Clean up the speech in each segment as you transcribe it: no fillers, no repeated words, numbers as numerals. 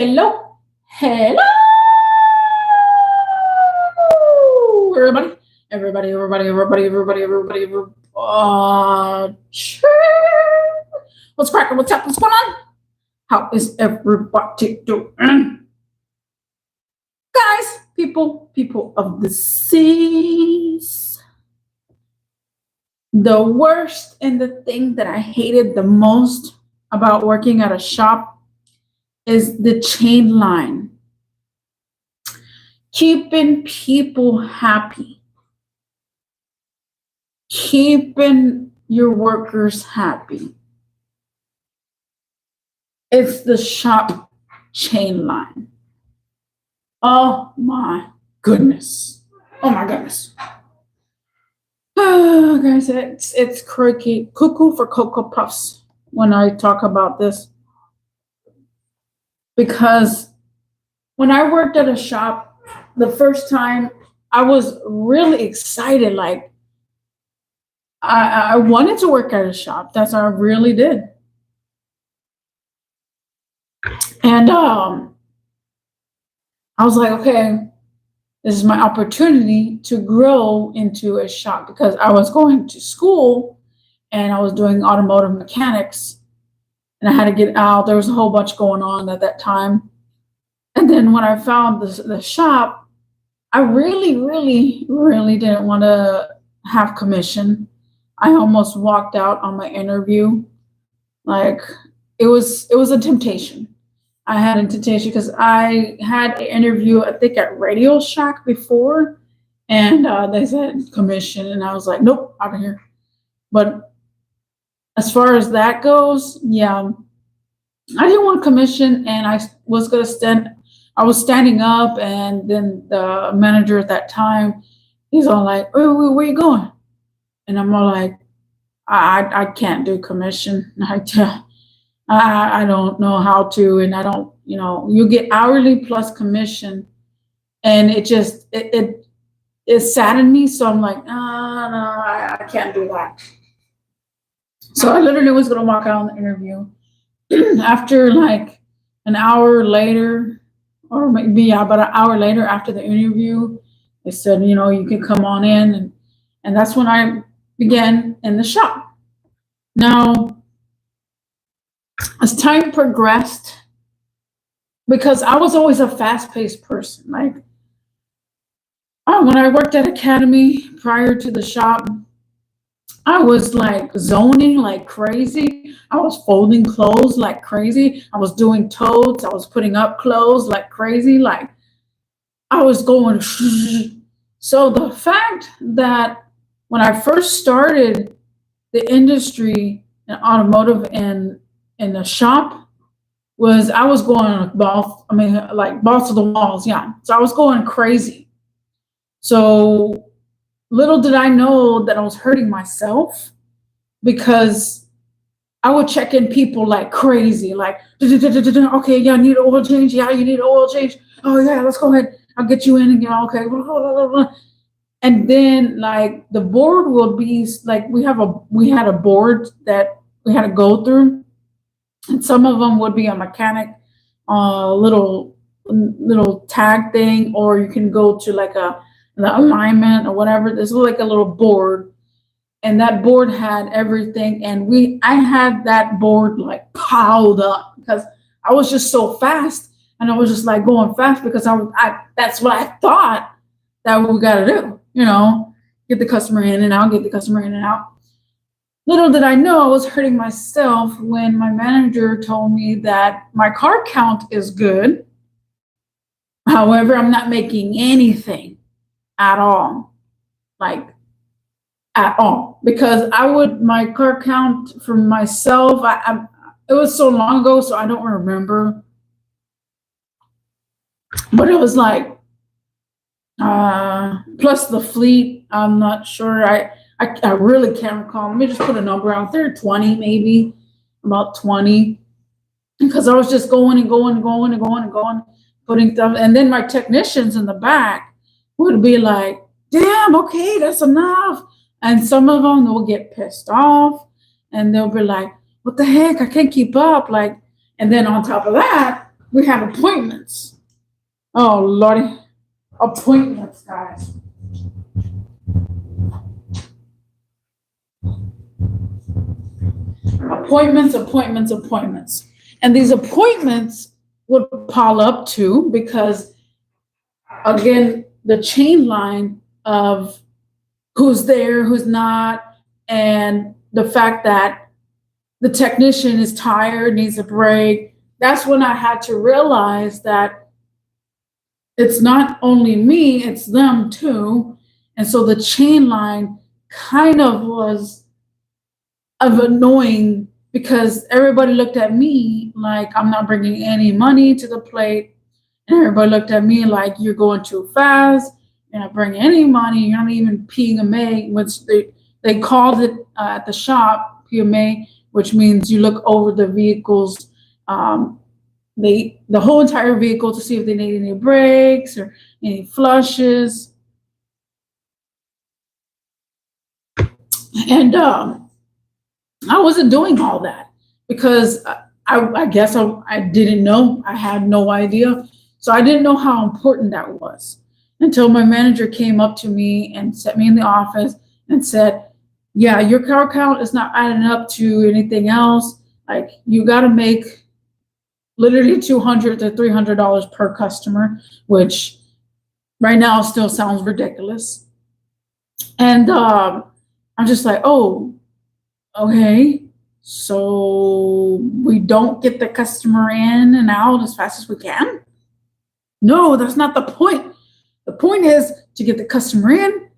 Hello, hello, everybody, everybody. What's cracking? What's up? What's going on? How is everybody doing? Guys, people of the seas. The worst and the thing that I hated the most about working at a shop is the chain line. Keeping people happy. Keeping your workers happy. It's the shop chain line. Oh my goodness. Oh my goodness. Oh, guys, it's cricket cuckoo for Cocoa Puffs when I talk about this. Because when I worked at a shop the first time, I was really excited. Like I wanted to work at a shop. That's what I really did. And I was like, okay, this is my opportunity to grow into a shop because I was going to school and I was doing automotive mechanics and I had to get out. There was a whole bunch going on at that time. And then when I found the shop, I really didn't want to have commission. I almost walked out on my interview. Like it was a temptation. I had a temptation because I had an interview, I think at Radio Shack before, and they said commission, and I was like, nope, out of here. But as far as that goes, yeah, I didn't want commission, and I was gonna stand. I was standing up, and then the manager at that time, he's all like, oh, where you going? And I'm all like, I can't do commission. I don't know how to, and I don't, you get hourly plus commission, and it just it saddened me. So I'm like, no, I can't do that. So I literally was gonna walk out on the interview. After like an hour later, or maybe about an hour later after the interview, they said, you can come on in, and that's when I began in the shop. Now, as time progressed, because I was always a fast-paced person, like when I worked at Academy prior to the shop, I was like zoning like crazy. I was folding clothes like crazy. I was doing totes. I was putting up clothes like crazy. Like I was going. So the fact that when I first started the industry in automotive and in the shop was I was going balls. I mean, like balls to the walls. Yeah. So I was going crazy. So little did I know that I was hurting myself because I would check in people like crazy, like, okay, yeah, I need an oil change. Yeah, you need an oil change. Oh, yeah, let's go ahead. I'll get you in again. Okay. And then like the board will be like, we had a board that we had to go through. And some of them would be a mechanic, little tag thing, or you can go to like the alignment or whatever. This was like a little board, and that board had everything. And I had that board like piled up because I was just so fast, and I was just like going fast because that's what I thought that we got to do, get the customer in and out, get the customer in and out. Little did I know I was hurting myself when my manager told me that my car count is good. However, I'm not making anything at all, like at all, because my car count for myself, it was so long ago, so I don't remember. But it was like, plus the fleet, I'm not sure. I really can't recall. Let me just put a number out there, 20 maybe, about 20. Because I was just going and going, putting stuff. And then my technicians in the back would be like, damn, okay, that's enough. And some of them will get pissed off and they'll be like, what the heck? I can't keep up. Like, and then on top of that, we had appointments. Oh Lordy, appointments, guys. Appointments. And these appointments would pile up too because, again, the chain line of who's there, who's not, and the fact that the technician is tired, needs a break. That's when I had to realize that it's not only me, it's them too. And so the chain line kind of was of annoying because everybody looked at me like I'm not bringing any money to the plate. And everybody looked at me like you're going too fast. You're not bringing any money. You're not even PMA, which they called it at the shop, PMA, which means you look over the vehicles, the whole entire vehicle to see if they need any brakes or any flushes. And I wasn't doing all that because I guess I didn't know. I had no idea. So I didn't know how important that was until my manager came up to me and set me in the office and said, yeah, your car count is not adding up to anything else. Like you got to make literally $200 to $300 per customer, which right now still sounds ridiculous. And I'm just like, oh, okay. So we don't get the customer in and out as fast as we can? No, that's not the point. The point is to get the customer in,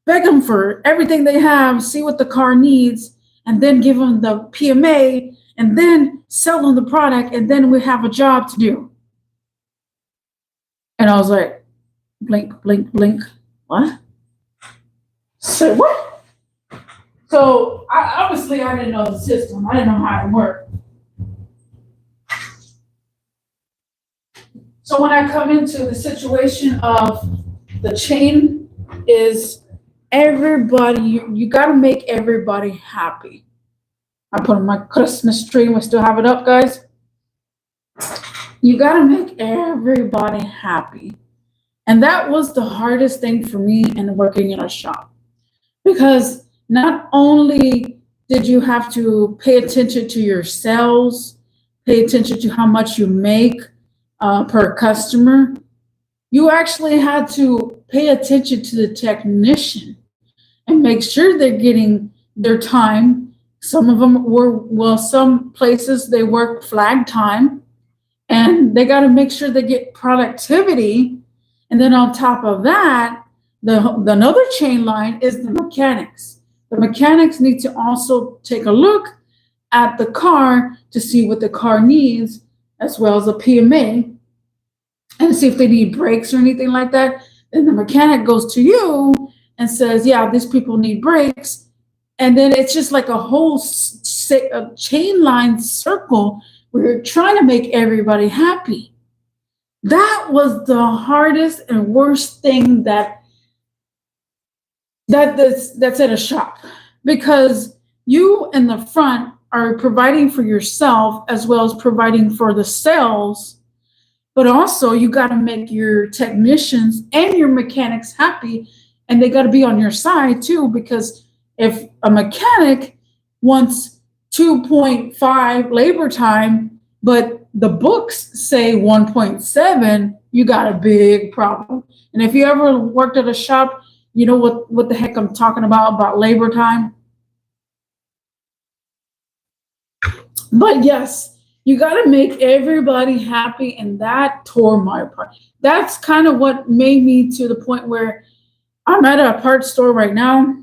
beg them for everything they have, see what the car needs, and then give them the PMA, and then sell them the product, and then we have a job to do. And I was like, blink, blink, blink. What? So what? So obviously I didn't know the system. I didn't know how it worked. So when I come into the situation of the chain is everybody, you got to make everybody happy. I put on my Christmas tree. We still have it up, guys. You got to make everybody happy. And that was the hardest thing for me in working in a shop. Because not only did you have to pay attention to your sales, pay attention to how much you make per customer, you actually had to pay attention to the technician and make sure they're getting their time. Some of them were, well, some places they work flag time, and they got to make sure they get productivity. And then on top of that, the another chain line is the mechanics. The mechanics need to also take a look at the car to see what the car needs, as well as a PMA, and see if they need brakes or anything like that. Then the mechanic goes to you and says, yeah, these people need brakes. And then it's just like a whole a chain line circle where you're trying to make everybody happy. That was the hardest and worst thing that's at a shop, because you in the front are providing for yourself as well as providing for the sales, but also you got to make your technicians and your mechanics happy, and they got to be on your side too, because if a mechanic wants 2.5 labor time, but the books say 1.7, you got a big problem. And if you ever worked at a shop, you know what the heck I'm talking about labor time. But yes, you got to make everybody happy, and that tore my apart. That's kind of what made me to the point where I'm at a parts store right now,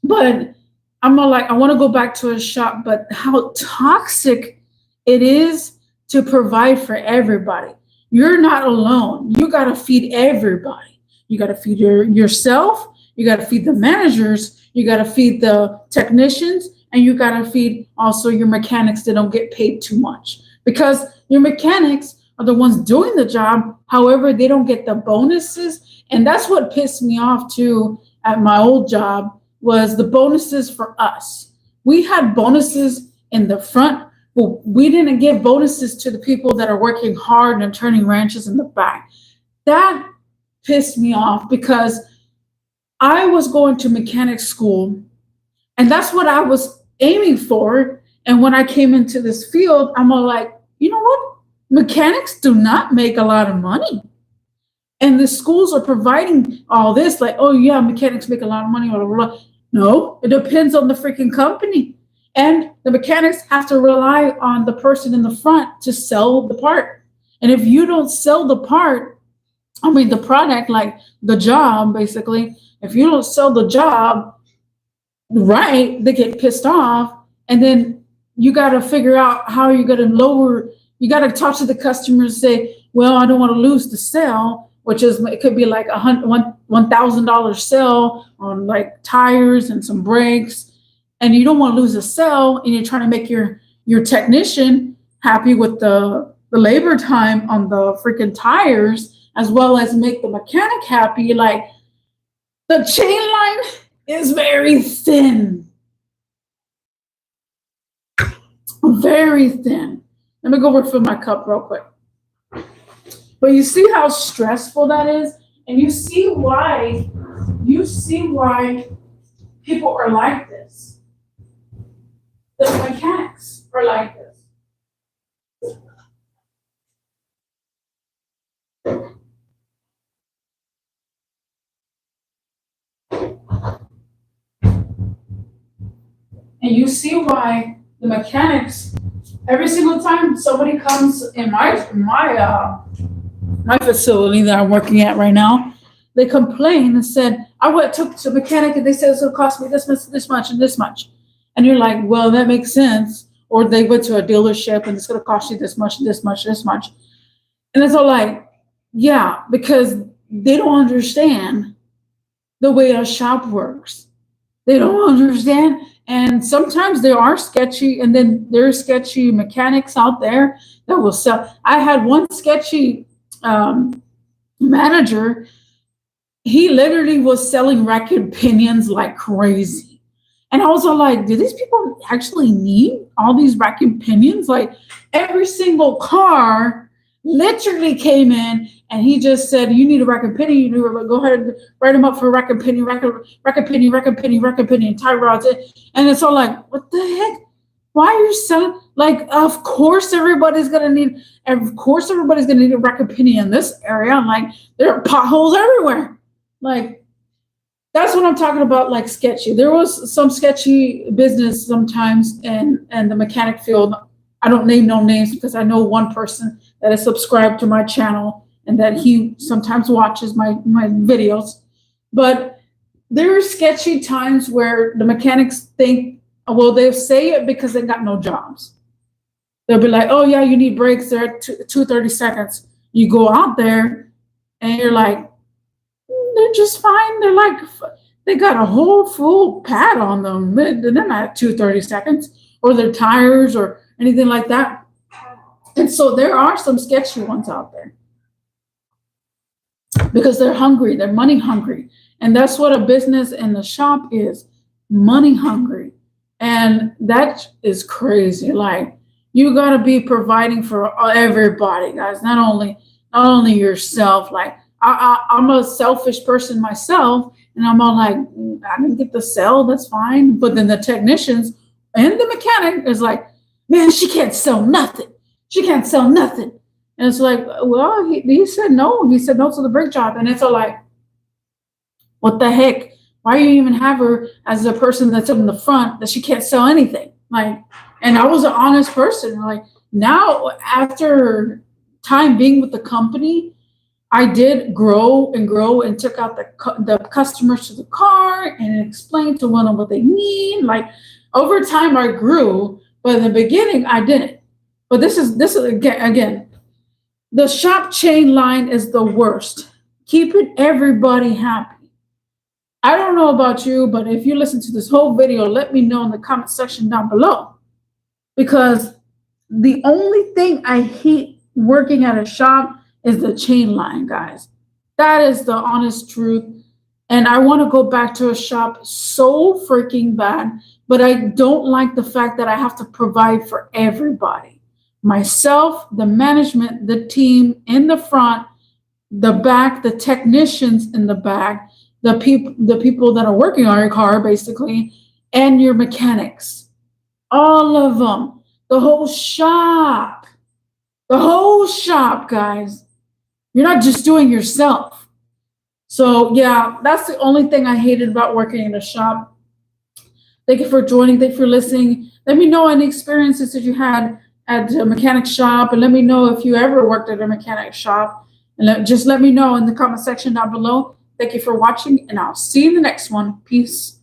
but I'm like, I want to go back to a shop, but how toxic it is to provide for everybody. You're not alone. You got to feed everybody. You got to feed yourself. You got to feed the managers. You got to feed the technicians. And you got to feed also your mechanics that don't get paid too much. Because your mechanics are the ones doing the job. However, they don't get the bonuses. And that's what pissed me off too at my old job, was the bonuses for us. We had bonuses in the front But we didn't give bonuses to the people that are working hard and turning wrenches in the back. That pissed me off because I was going to mechanic school and that's what I was aiming for. And when I came into this field, I'm all like, you know what? Mechanics do not make a lot of money. And the schools are providing all this, like, oh yeah, mechanics make a lot of money, blah, blah, blah. No, it depends on the freaking company. And the mechanics have to rely on the person in the front to sell the part. And if you don't sell the part, I mean the product, like the job, basically, if you don't sell the job right, they get pissed off. And then you got to figure out how you're going to lower, you got to talk to the customers, say, well, I don't want to lose the sale, which is, it could be like $1,000 sale on like tires and some brakes. And you don't want to lose a sale, and you're trying to make your technician happy with the labor time on the freaking tires, as well as make the mechanic happy. Like, the chain line is very thin. Very thin. Let me go refill my cup real quick. But you see how stressful that is? And you see why people are like this. The mechanics are like this. And you see why the mechanics, every single time somebody comes in my facility that I'm working at right now, they complain and said, I went took to a mechanic and they said it's gonna cost me this much, and this much. And you're like, well, that makes sense. Or they went to a dealership and it's gonna cost you this much, this much, this much. And it's all like, yeah, because they don't understand the way a shop works. They don't understand. And sometimes there are sketchy, and then there's sketchy mechanics out there that will sell. I had one sketchy manager. He literally was selling record pinions like crazy. And I was all like, do these people actually need all these record pinions? Like, every single car literally came in and he just said, you need a record pinion, you need to go ahead and write them up for a record pinion, record pinion, tie rods. And it's all like, what the heck? Why are you selling? Like, of course everybody's gonna need a record pinion in this area. Like, there are potholes everywhere. Like, that's what I'm talking about, like sketchy. There was some sketchy business sometimes in the mechanic field. I don't name no names because I know one person that is subscribed to my channel and that he sometimes watches my videos. But there are sketchy times where the mechanics think, well, they'll say it because they got no jobs. They'll be like, oh yeah, you need brakes there at 2:30 seconds. You go out there and you're like, they're just fine. They're like, they got a whole full pad on them. They're not at 2:30 seconds, or their tires or anything like that. And so there are some sketchy ones out there because they're hungry, they're money hungry. And that's what a business in the shop is, money hungry. And that is crazy. Like, you got to be providing for everybody, guys, not only yourself. Like, I'm a selfish person myself, and I'm all like, I didn't get the sell, that's fine. But then the technicians and the mechanic is like, man, she can't sell nothing. She can't sell nothing. And it's like, well, he said no. He said no to the brake job. And it's all like, what the heck? Why do you even have her as a person that's in the front that she can't sell anything? Like, and I was an honest person. Like, now, after time being with the company, I did grow and took out the customers to the car and explained to them what they need. Like, over time, I grew, but in the beginning, I didn't. But this is again, the shop chain line is the worst. Keeping everybody happy. I don't know about you, but if you listen to this whole video, let me know in the comment section down below. Because the only thing I hate working at a shop is the chain line, guys. That is the honest truth. And I want to go back to a shop so freaking bad but I don't like the fact that I have to provide for everybody. Myself, the management, the team in the front, the back, the technicians in the back, the people that are working on your car basically, and your mechanics. All of them. The whole shop. The whole shop, guys. You're not just doing yourself. So yeah, that's the only thing I hated about working in a shop. Thank you for joining. Thank you for listening. Let me know any experiences that you had at a mechanic shop, and let me know if you ever worked at a mechanic shop. And just let me know in the comment section down below. Thank you for watching, and I'll see you in the next one. Peace.